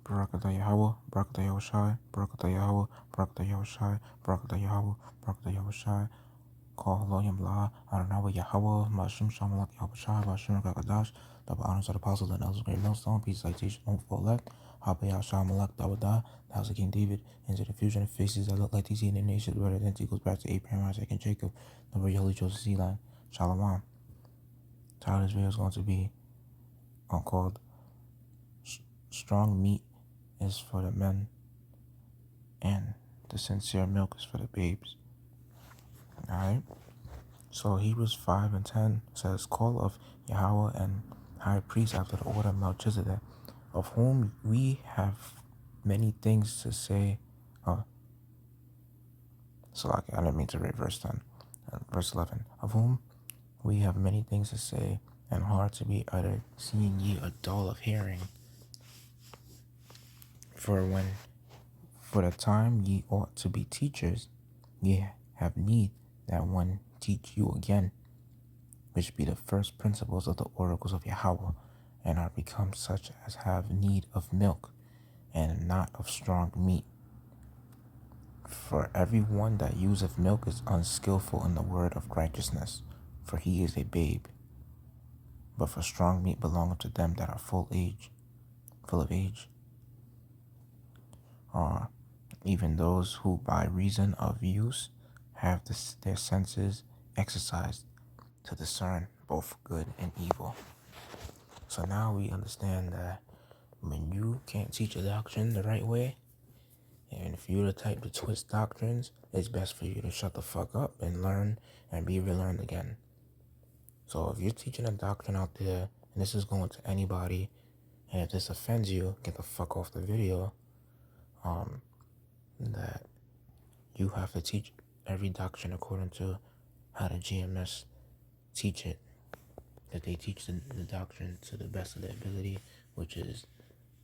Barakatah Yahweh, Barakatah Yahushai, Barakatah Yahweh, Barakatah Yahushai, Barakatah Yahweh, Barakatah Yahushai. Call Loyam La, Adonai Yahweh, Mashim Shamalak Yahushai, Mashim Kakadash, double honors of the apostles and elders of Great Millstone, peace, citation, don't fall left. Habaya Shamalak Dawada, the house of King David, into the fusion of faces that look like these heathen nations, where identity goes back to Abraham, Isaac, and Jacob, the very holy Joseph Sea line. Shalom. Title of this video is going to be called Strong Meat is for the men and the sincere milk is for the babes. Alright? So Hebrews 5 and 10 says, Call of Yahweh and high priest after the order of Melchizedek, of whom we have many things to say. I didn't mean to read verse 10. Verse 11, of whom we have many things to say and hard to be uttered, seeing ye are dull of hearing. For the time ye ought to be teachers, ye have need that one teach you again, which be the first principles of the oracles of Yahweh, and are become such as have need of milk, and not of strong meat. For every one that useth milk is unskillful in the word of righteousness, for he is a babe. But for strong meat belongeth to them that are full of age, or even those who by reason of use have their senses exercised to discern both good and evil. So now we understand that when you can't teach a doctrine the right way, and if you're the type to twist doctrines, it's best for you to shut the fuck up and learn and be relearned again. So if you're teaching a doctrine out there, and this is going to anybody, and if this offends you, get the fuck off the video. That you have to teach every doctrine according to how the GMS teach it. That they teach the doctrine to the best of their ability, which is,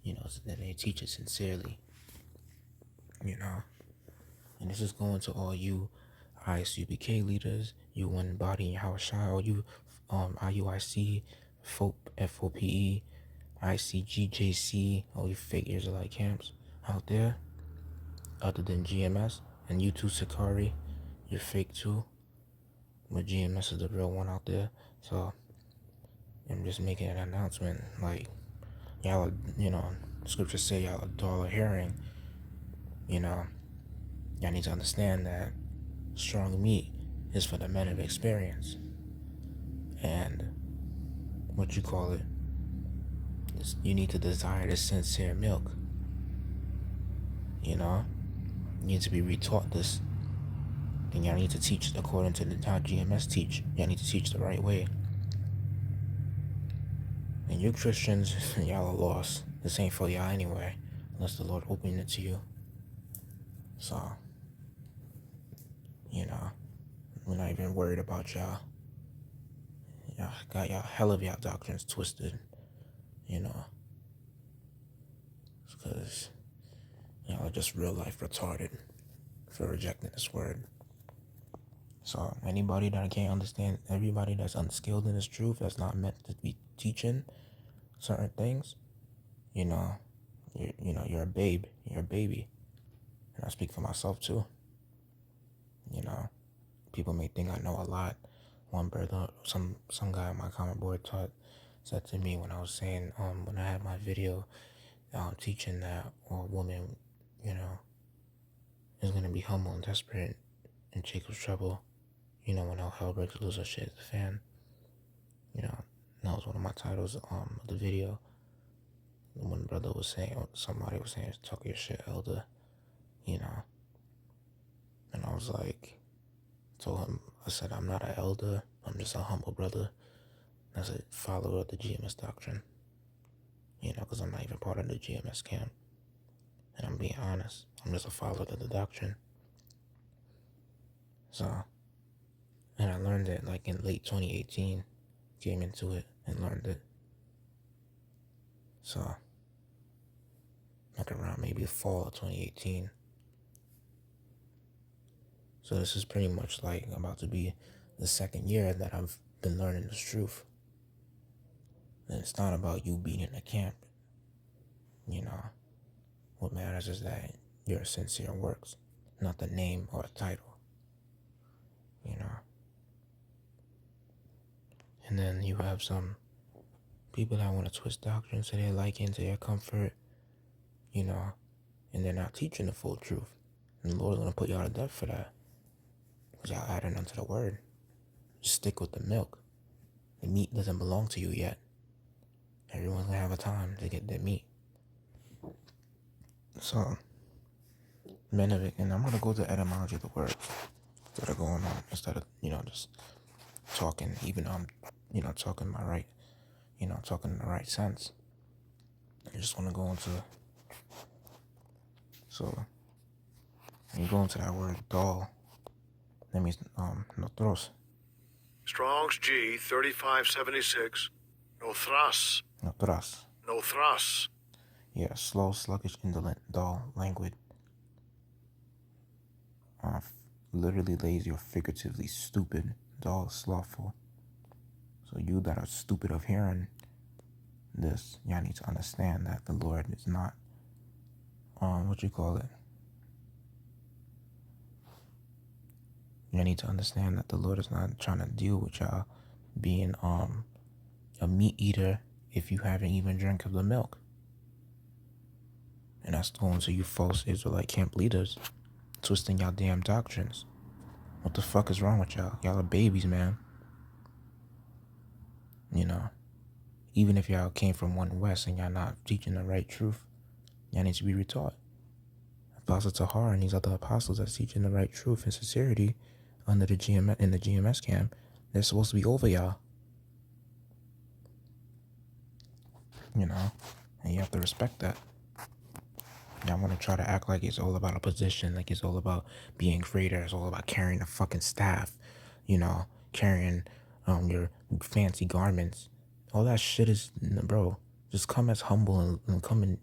that they teach it sincerely. And this is going to all you ISUBK leaders, you One Body Yahweh, all you IUIC, FOPE, ICGJC, all you fake Israelite camps out there, other than GMS, and you too, Sakari, you're fake too, but GMS is the real one out there. So I'm just making an announcement, like, y'all, scriptures say y'all are dull of hearing. Y'all need to understand that strong meat is for the men of experience. And you need to desire the sincere milk. You need to be retaught this. And y'all need to teach according to how GMS teach. Y'all need to teach the right way. And you Christians, y'all are lost. This ain't for y'all anyway, unless the Lord open it to you. So, we're not even worried about y'all. Y'all got hell of y'all doctrines twisted, because y'all are just real life retarded for rejecting this word. So anybody that can't understand, everybody that's unskilled in this truth, that's not meant to be teaching certain things, you're a babe, you're a baby. And I speak for myself too. People may think I know a lot. One brother, some guy on my comment board said to me when I was saying, when I had my video teaching that a woman, is going to be humble and desperate in Jacob's trouble, when all hell breaks loose or shit, the fan. That was one of my titles of the video. One brother was saying, or somebody was saying, talk your shit, elder, and I was like, told him, I said, I'm not an elder, I'm just a humble brother. As a follower of the GMS doctrine, because I'm not even part of the GMS camp. And I'm being honest, I'm just a follower of the doctrine. So, and I learned it like in late 2018, came into it and learned it. So, like around maybe fall of 2018. So this is pretty much like about to be the second year that I've been learning this truth. And it's not about you being in the camp, What matters is that your sincere works, not the name or title, you know. And then you have some people that want to twist doctrine to their liking, to their comfort, you know, and they're not teaching the full truth. And the Lord's going to put y'all to death for that. Because y'all adding onto the word. Just stick with the milk. The meat doesn't belong to you yet. Everyone's going to have a time to get their meat. So, men of it, and I'm going to go to etymology of the words that are going on instead of, just talking, even though I'm, talking my right, talking in the right sense. I just want to go into, so, when you go into that word, dal, that means, notros. Strong's G, 3576, nothras. Notras. Nothras. Yeah, slow, sluggish, indolent, dull, languid. Literally lazy or figuratively stupid, dull, slothful. So you that are stupid of hearing this, y'all need to understand that the Lord is not, You need to understand that the Lord is not trying to deal with y'all being a meat eater if you haven't even drank of the milk. And that's going to you false Israelite camp leaders, twisting y'all damn doctrines. What the fuck is wrong with y'all? Y'all are babies, man. Even if y'all came from one West and y'all not teaching the right truth, y'all need to be retaught. Apostle Tahar and these other apostles that's teaching the right truth and sincerity under the GMS camp, they're supposed to be over y'all. And you have to respect that. Y'all want to try to act like it's all about a position, like it's all about being greater, it's all about carrying a fucking staff, carrying your fancy garments. All that shit is, bro, just come as humble and come in,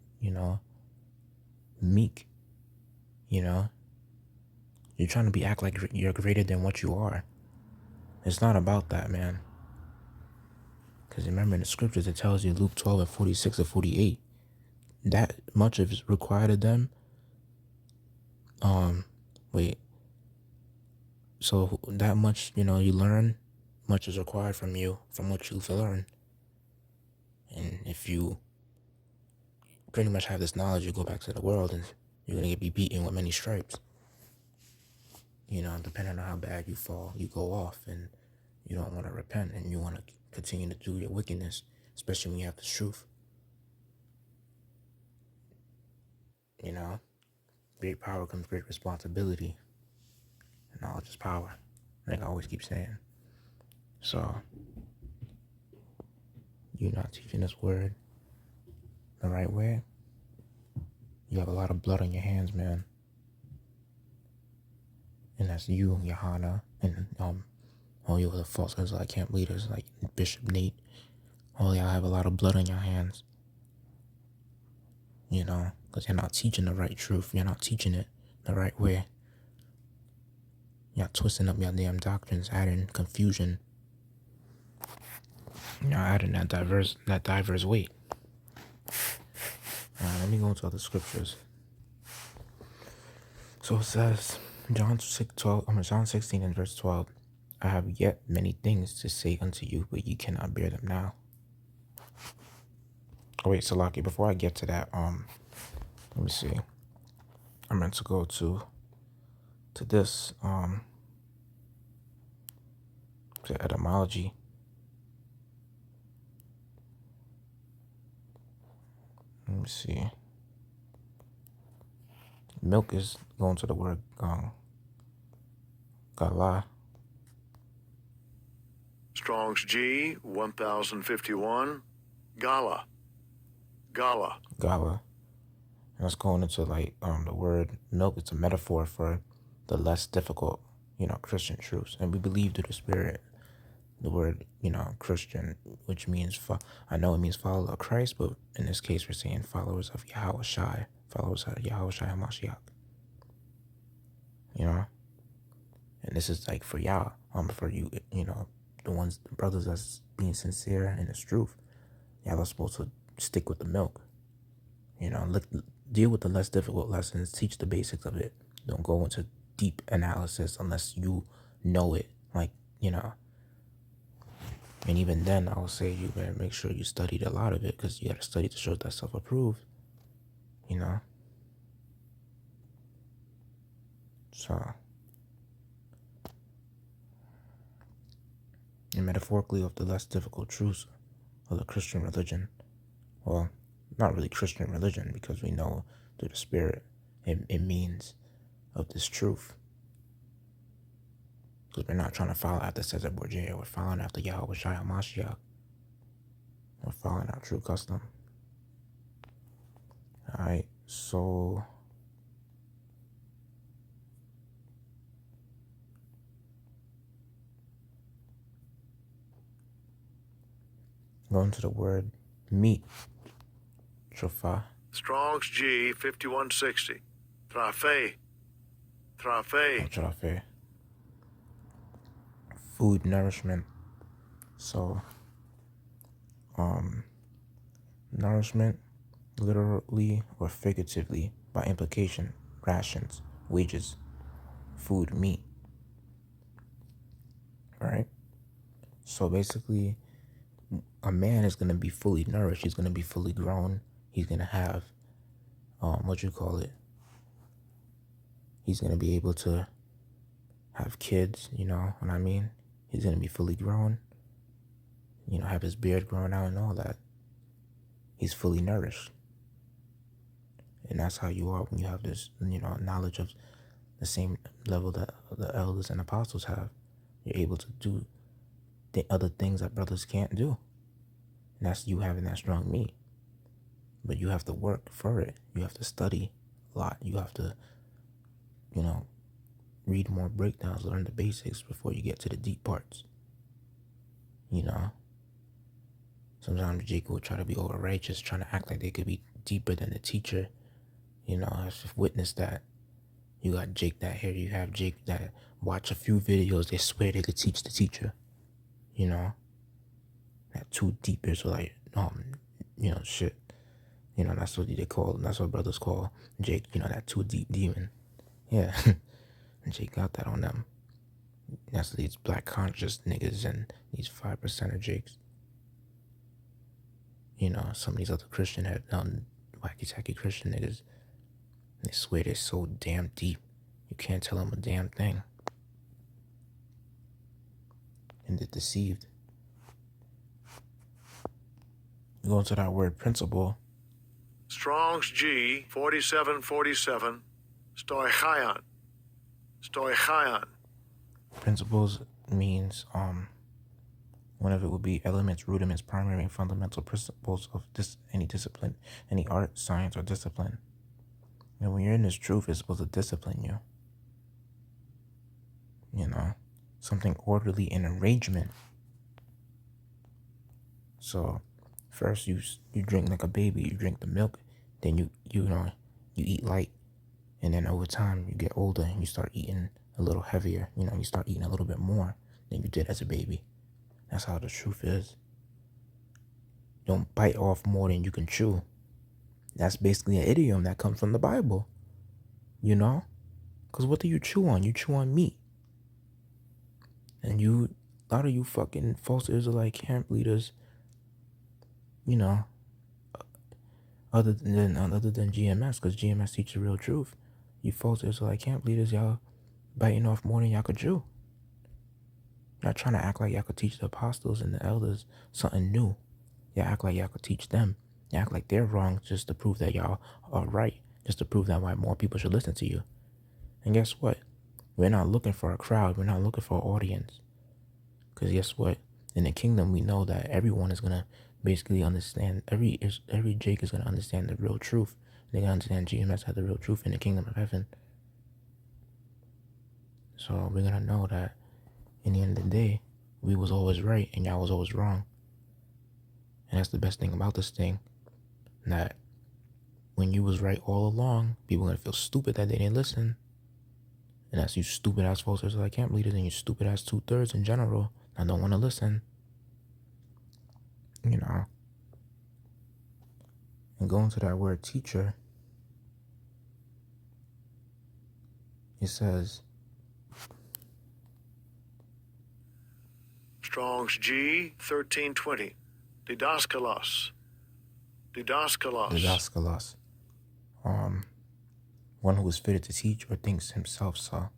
meek, You're trying to act like you're greater than what you are. It's not about that, man. Because remember in the scriptures, it tells you, Luke 12 and 46 or 48, that much is required of them. So that much, you learn, much is required from you, from what you've learned. And if you pretty much have this knowledge, you go back to the world and you're going to be beaten with many stripes. Depending on how bad you fall, you go off and you don't want to repent and you want to continue to do your wickedness, especially when you have the truth. Great power comes great responsibility. And knowledge is power, like I always keep saying. So, you're not teaching this word the right way. You have a lot of blood on your hands, man. And that's you, Yasharahla, and all you other false Israelite camp leaders like Bishop Nate. All y'all have a lot of blood on your hands. Because you're not teaching the right truth. You're not teaching it the right way. Y'all twisting up your damn doctrines, adding confusion. Y'all adding that diverse weight. Let me go into other scriptures. So it says, John 16 and verse 12, I have yet many things to say unto you, but ye cannot bear them now. Oh wait, Salaki, before I get to that, let me see. I meant to go to this, to etymology. Let me see. Milk is going to the word gala. Strong's G, 1051, gala. Gala. Gala. And it's going into the word milk. It's a metaphor for the less difficult, Christian truths. And we believe through the Spirit the word, Christian, which means, I know it means follower of Christ, but in this case we're saying followers of Yahawashi, followers of Yahawashi HaMashiach. And this is like for y'all, for you, the brothers that's being sincere in this truth. Y'all are supposed to stick with the milk. deal with the less difficult lessons, teach the basics of it. Don't go into deep analysis unless you know it. Like, and even then, I would say you better make sure you studied a lot of it, because you got to study to show that self-approved, So, and metaphorically, of the less difficult truths of the Christian religion, well, not really Christian religion, because we know through the Spirit it means of this truth. Because we're not trying to follow after Caesar Borgia, we're following after Yahweh Shai HaMashiach. We're following our true custom. Alright, so going to the word meat. Trofa. Strong's G 5160. Trafe. Trafe. Trafe. Food, nourishment. So, nourishment, literally or figuratively, by implication, rations, wages, food, meat. Alright? So basically, a man is going to be fully nourished. He's going to be fully grown. He's going to have, he's going to be able to have kids, you know what I mean? He's going to be fully grown, have his beard grown out and all that. He's fully nourished. And that's how you are when you have this, knowledge of the same level that the elders and apostles have. You're able to do the other things that brothers can't do. And that's you having that strong meat. But you have to work for it. You have to study a lot. You have to, read more breakdowns, learn the basics before you get to the deep parts. Sometimes Jake will try to be over righteous, trying to act like they could be deeper than the teacher. I've witnessed that. You got Jake that here, you have Jake that watch a few videos, they swear they could teach the teacher. That too deep is like, shit. That's what brothers call Jake, that too deep demon. Yeah. Jake got that on them. That's these black conscious niggas and these 5% Jakes. Some of these other Christian wacky tacky Christian niggas, they swear they're so damn deep. You can't tell them a damn thing. And they're deceived. Go into that word principle. Strong's G 4747. Stoichion. Stoichion. Principles means one of it would be elements, rudiments, primary and fundamental principles of any discipline, any art, science, or discipline. And when you're in this truth, it's supposed to discipline you. Something orderly in arrangement. So first you drink like a baby, you drink the milk, then you eat light, and then over time you get older and you start eating a little heavier. You start eating a little bit more than you did as a baby. That's how the truth is. Don't bite off more than you can chew. That's basically an idiom that comes from the Bible. Because what do you chew on? You chew on meat. And a lot of you fucking false Israelite camp leaders, other than GMS, because GMS teaches the real truth. You false Israelite camp leaders, y'all biting off more than y'all could chew. Y'all trying to act like y'all could teach the apostles and the elders something new. Y'all act like y'all could teach them. Y'all act like they're wrong just to prove that y'all are right. Just to prove that why more people should listen to you. And guess what? We're not looking for a crowd. We're not looking for an audience. Because guess what? In the kingdom, we know that everyone is going to basically understand. Every Jake is going to understand the real truth. They're going to understand GMS has the real truth in the kingdom of heaven. So we're going to know that in the end of the day, we was always right and y'all was always wrong. And that's the best thing about this thing. That when you was right all along, people are going to feel stupid that they didn't listen. And that's you stupid ass false Israelite camp leaders and you stupid ass 2/3 in general that don't want to listen. And going to that word teacher, It says, Strong's G 1320. Didaskalos. Didaskalos. One who is fitted to teach or thinks himself so.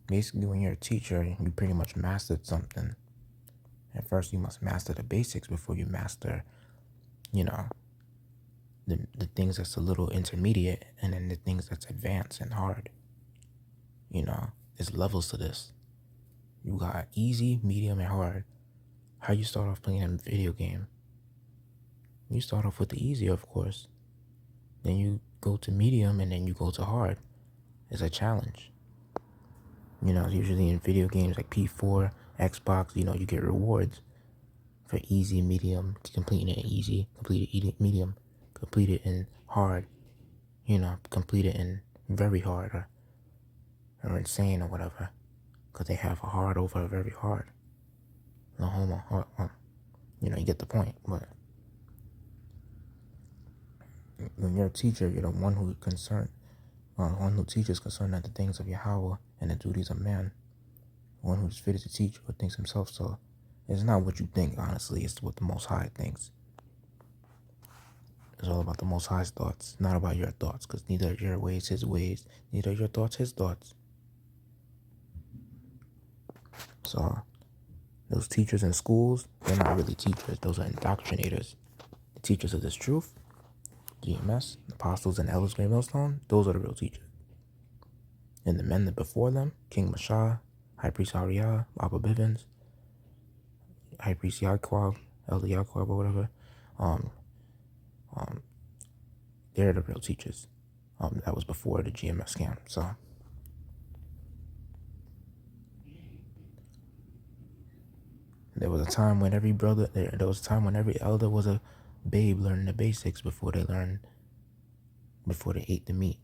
Basically when you're a teacher, you pretty much mastered something. At first, you must master the basics before you master, the things that's a little intermediate, and then the things that's advanced and hard. There's levels to this. You got easy, medium, and hard. How you start off playing a video game? You start off with the easy, of course. Then you go to medium, and then you go to hard. It's a challenge. Usually in video games like P4, Xbox, you get rewards for easy, medium, completing it easy, complete it medium, complete it in hard, complete it in very hard or insane or whatever, because they have a hard over a very hard. No homo, you get the point. But when you're a teacher, you're the one who teaches concerning the things of Yahweh and the duties of man. One who's fitted to teach or thinks himself so. It's not what you think, honestly. It's what the Most High thinks. It's all about the Most High's thoughts, not about your thoughts, because neither your ways his ways, neither your thoughts his thoughts. So, those teachers in schools, they're not really teachers. Those are indoctrinators. The teachers of this truth, GMS, apostles and elders, Great Millstone, those are the real teachers. And the men that before them, King Mashah, High Priest Ariah, Abba Bivens, High Priest Yaquab, Elder Yaquab, or whatever, they're the real teachers. That was before the GMS scam. So there was a time when every elder was a babe learning the basics before they ate the meat.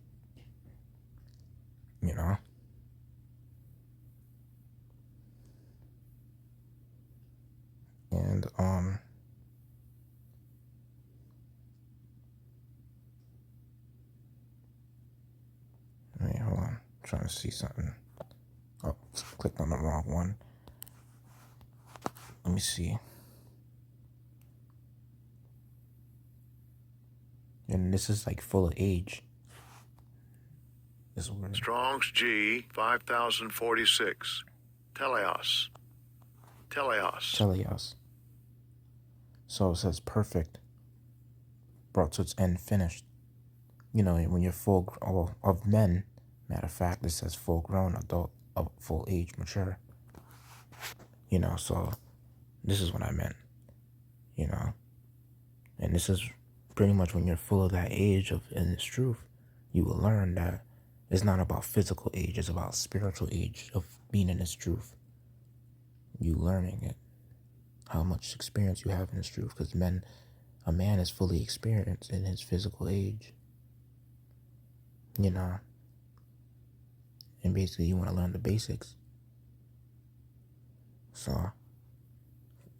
And wait, hold on. I'm trying to see something. Oh, clicked on the wrong one. Let me see. And this is like full of age. This word. Strong's G 5046. Teleos. So it says perfect, brought to its end, finished. When you're full of men, matter of fact, it says full grown adult, of full age, mature. So this is what I meant. And this is pretty much when you're full of that age in this truth, you will learn that it's not about physical age, it's about spiritual age of being in this truth. You learning it, how much experience you have in this truth, because a man is fully experienced in his physical age. And basically you want to learn the basics. So,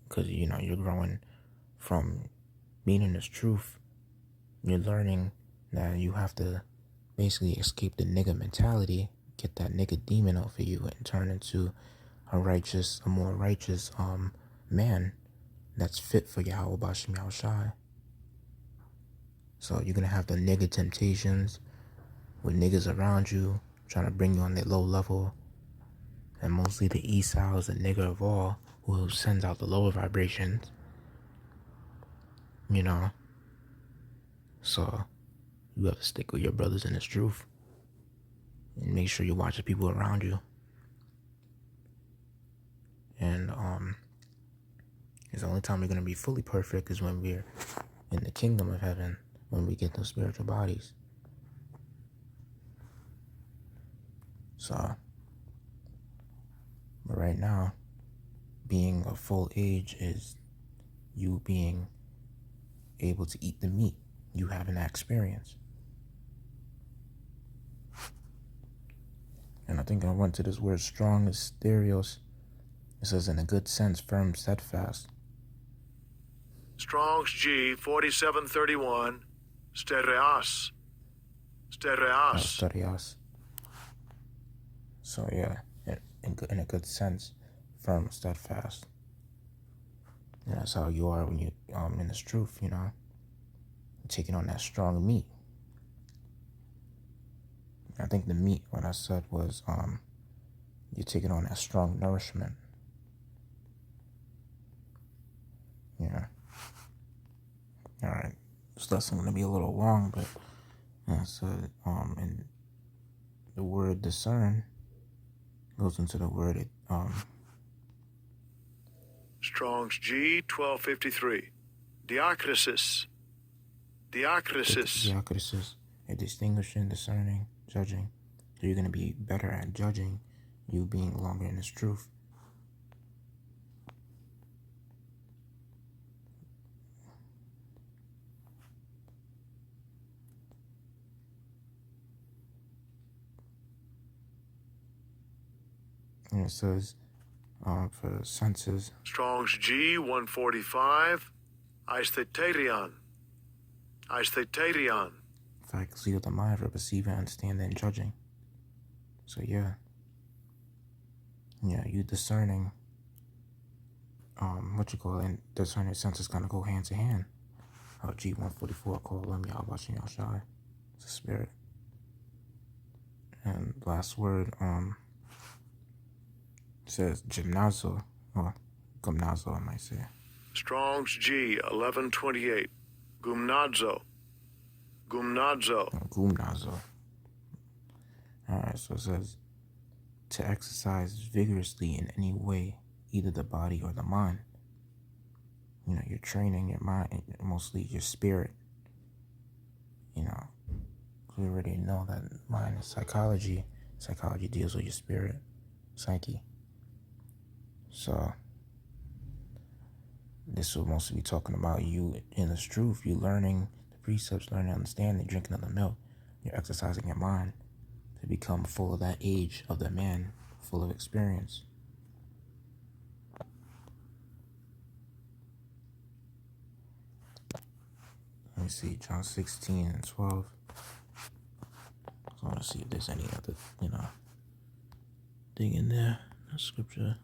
because, you're growing from being in this truth, you're learning that you have to basically escape the nigga mentality, get that nigga demon out for you, and turn into a more righteous man that's fit for Yahweh Bashim Yahushai. So you're going to have the nigga temptations with niggas around you trying to bring you on their low level. And mostly the Esau is the nigga of all who sends out the lower vibrations. So you have to stick with your brothers in this truth. And make sure you watch the people around you. And it's the only time we're going to be fully perfect is when we're in the kingdom of heaven, when we get those spiritual bodies. So, but right now, being a full age is you being able to eat the meat, you having that experience. And I think I went to this word strong is stereos. It says in a good sense, firm, steadfast. Strong's G 4731. Stereos. Stereos. Stereos. So yeah, in a good sense, firm, steadfast. And that's how you are when you in this truth, you know, taking on that strong meat. I think the meat, what I said was, you're taking on that strong nourishment. Yeah. All right. This lesson going to be a little long, but I said, and the word discern goes into the word, Strong's G 1253. Diacrisis. Diacrisis. Diacrisis, a distinguishing, discerning, judging. So you're going to be better at judging, you being longer in this truth. And it says, for the senses, Strong's G 145. Aestheterion. Aestheterion. faculty of the mind for perceiving, understanding, and judging. So yeah, you discerning, what you call it, and discerning senses kind of go hand to hand. G144 called Yasharahla. It's a spirit. And last word, says gymnazo, or gymnazo, I might say. Strong's G 1128. Gumnazo. Gumnazo. Gumnazo. Alright, so it says to exercise vigorously in any way, either the body or the mind. You know, you're training your mind, mostly your spirit. You know, we already know that mind is psychology. Psychology deals with your spirit, psyche. So this will mostly be talking about you in this truth. You learning the precepts, learning, understanding, drinking of the milk. You're exercising your mind to become full of that age of the man, full of experience. Let me see, John 16 and 12. So I want to see if there's any other, thing in there, the scripture.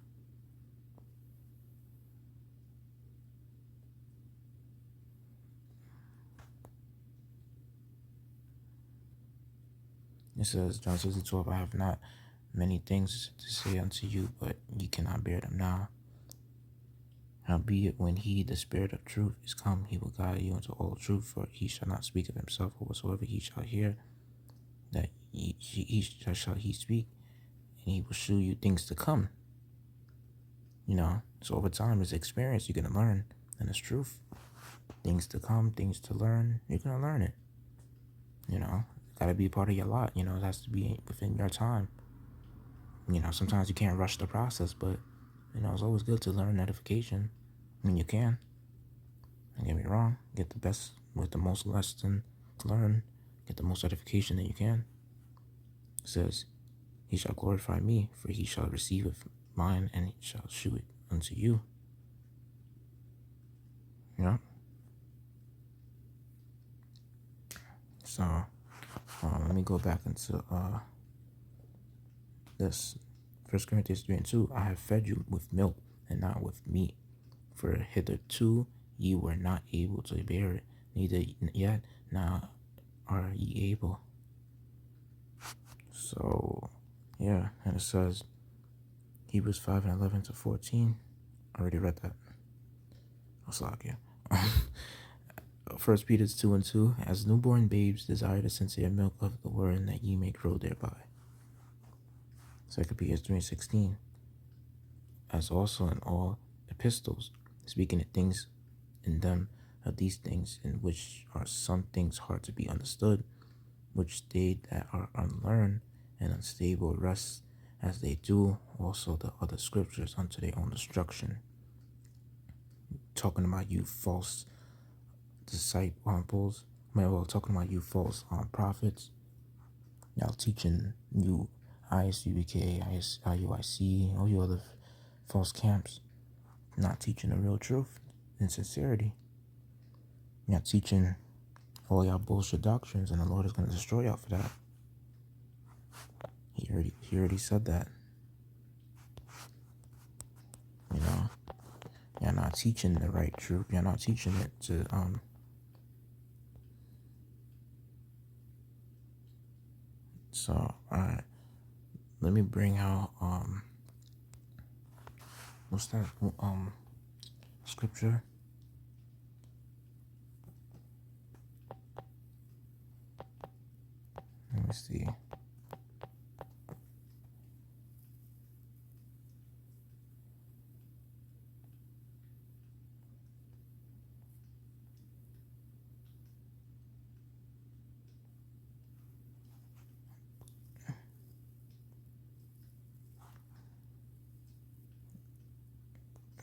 It says, John 16:12, I have not many things to say unto you, but ye cannot bear them now. Howbeit, when he, the Spirit of truth, is come, he will guide you into all truth, for he shall not speak of himself, or whatsoever he shall hear, that he shall he speak, and he will show you things to come. So over time, as experience, you're going to learn, and it's truth. Things to come, things to learn, you're going to learn it. Got to be part of your lot. It has to be within your time. Sometimes you can't rush the process, but, it's always good to learn edification. You can. Don't get me wrong. Get the best with the most lesson to learn. Get the most edification that you can. It says, he shall glorify me, for he shall receive of mine, and he shall shew it unto you. Yeah. So, let me go back into this. 1 Corinthians 3:2, I have fed you with milk and not with meat, for hitherto ye were not able to bear it, neither yet now are ye able. So, yeah, and it says, Hebrews 5:11-14. I already read that. I'll slog you. 1 Peter 2:2, as newborn babes desire the sincere milk of the word, and that ye may grow thereby. 2 Peter 3:16, as also in all epistles, speaking of things in them of these things, in which are some things hard to be understood, which they that are unlearned and unstable rest, as they do also the other scriptures unto their own destruction. Talking about you false disciples, talking about you false prophets, y'all teaching you ISUBK, IUIC, all you other false camps, not teaching the real truth in sincerity. You're not teaching all y'all bullshit doctrines, and the Lord is going to destroy y'all for that. He already said that. You know, you're not teaching the right truth. You're not teaching it to So, alright, let me bring out what's that scripture? Let me see.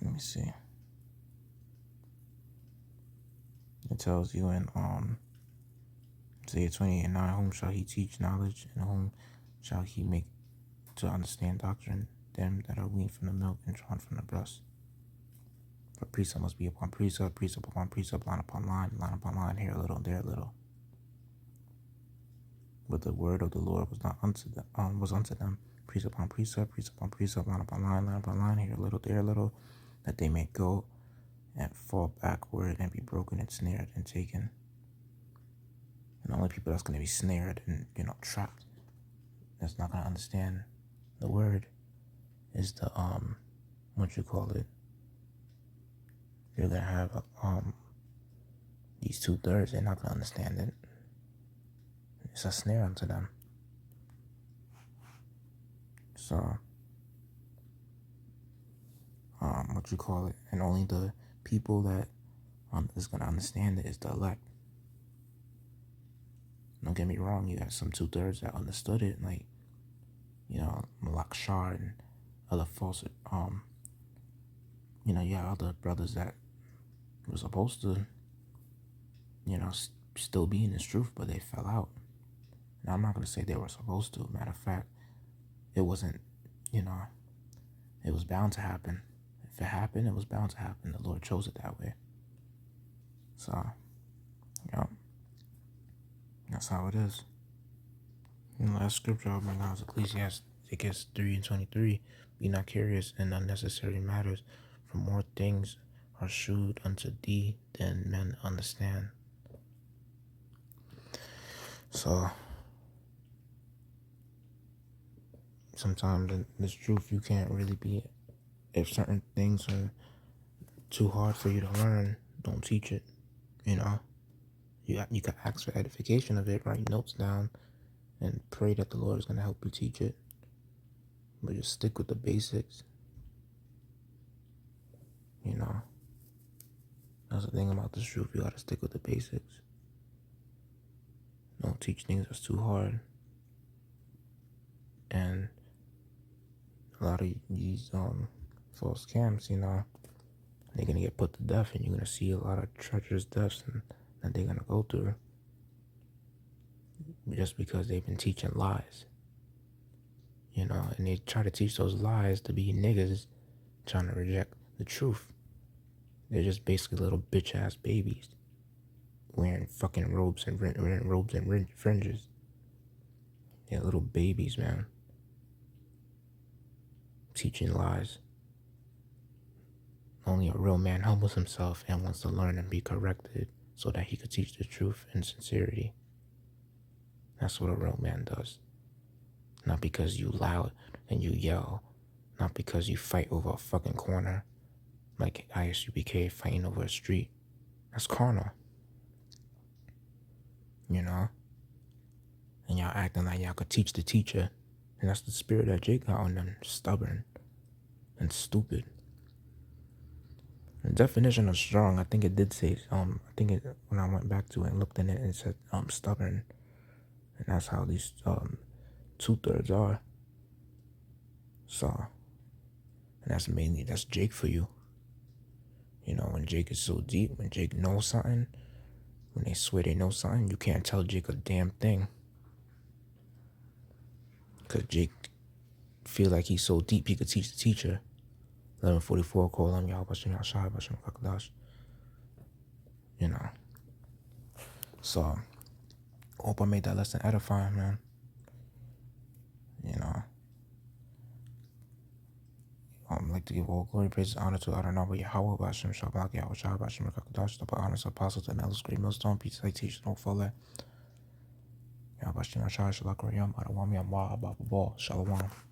Let me see. It tells you in Isaiah 28:9, whom shall he teach knowledge, and whom shall he make to understand doctrine? Them that are weaned from the milk and drawn from the breast. For precept must be upon precept, precept upon precept, line upon line upon line, here a little, there a little. But the word of the Lord was not unto them, precept upon precept, precept upon precept, line upon line, here a little, there a little, that they may go and fall backward and be broken and snared and taken. And the only people that's going to be snared and, trapped, that's not going to understand the word, is the, you're going to have, these 2/3, they're not going to understand it. It's a snare unto them. So, and only the people that is going to understand it is the elect. Don't get me wrong, you got some 2/3 that understood it, like, Malak Shah and other false, you got other brothers that were supposed to, still be in this truth, but they fell out. Now, I'm not going to say they were supposed to. Matter of fact, it wasn't, it was bound to happen. If it happened, it was bound to happen. The Lord chose it that way. So, that's how it is. The last scripture I'll bring out is Ecclesiastes 3:23. Be not curious in unnecessary matters, for more things are shewed unto thee than men understand. So, sometimes in this truth, you can't really be, if certain things are too hard for you to learn, don't teach it, You can ask for edification of it, write notes down, and pray that the Lord is going to help you teach it. But just stick with the basics. That's the thing about this truth. You got to stick with the basics. Don't teach things that's too hard. And a lot of these false camps, they're going to get put to death, and you're going to see a lot of treacherous deaths that they're going to go through just because they've been teaching lies. And they try to teach those lies to be niggas trying to reject the truth. They're just basically little bitch-ass babies wearing fucking robes and fringes. They're little babies, man. Teaching lies. Only a real man humbles himself and wants to learn and be corrected so that he could teach the truth in sincerity. That's what a real man does. Not because you loud and you yell. Not because you fight over a fucking corner like ISUBK fighting over a street. That's carnal. And y'all acting like y'all could teach the teacher. And that's the spirit that Jake got on them. Stubborn and stupid. The definition of strong, I think it did say, when I went back to it and looked in it, it said stubborn. And that's how these 2/3 are. So, and that's Jake for you. When Jake is so deep, when Jake knows something, when they swear they know something, you can't tell Jake a damn thing. Because Jake feel like he's so deep he could teach the teacher. 1144, call him Yasharahla, So, hope I made that lesson edifying, man. You know, I'd like to give all glory, praise, and honor to Adonai Yahweh, Bashem Shabbat, Yahweh Shai, Bashem Kakadash, the honors apostles and elders, great millstone, peace, citation, no follow. Yahweh Bashem Shai, Shalak Rayam, Adawami Amwa, Abba Shalom.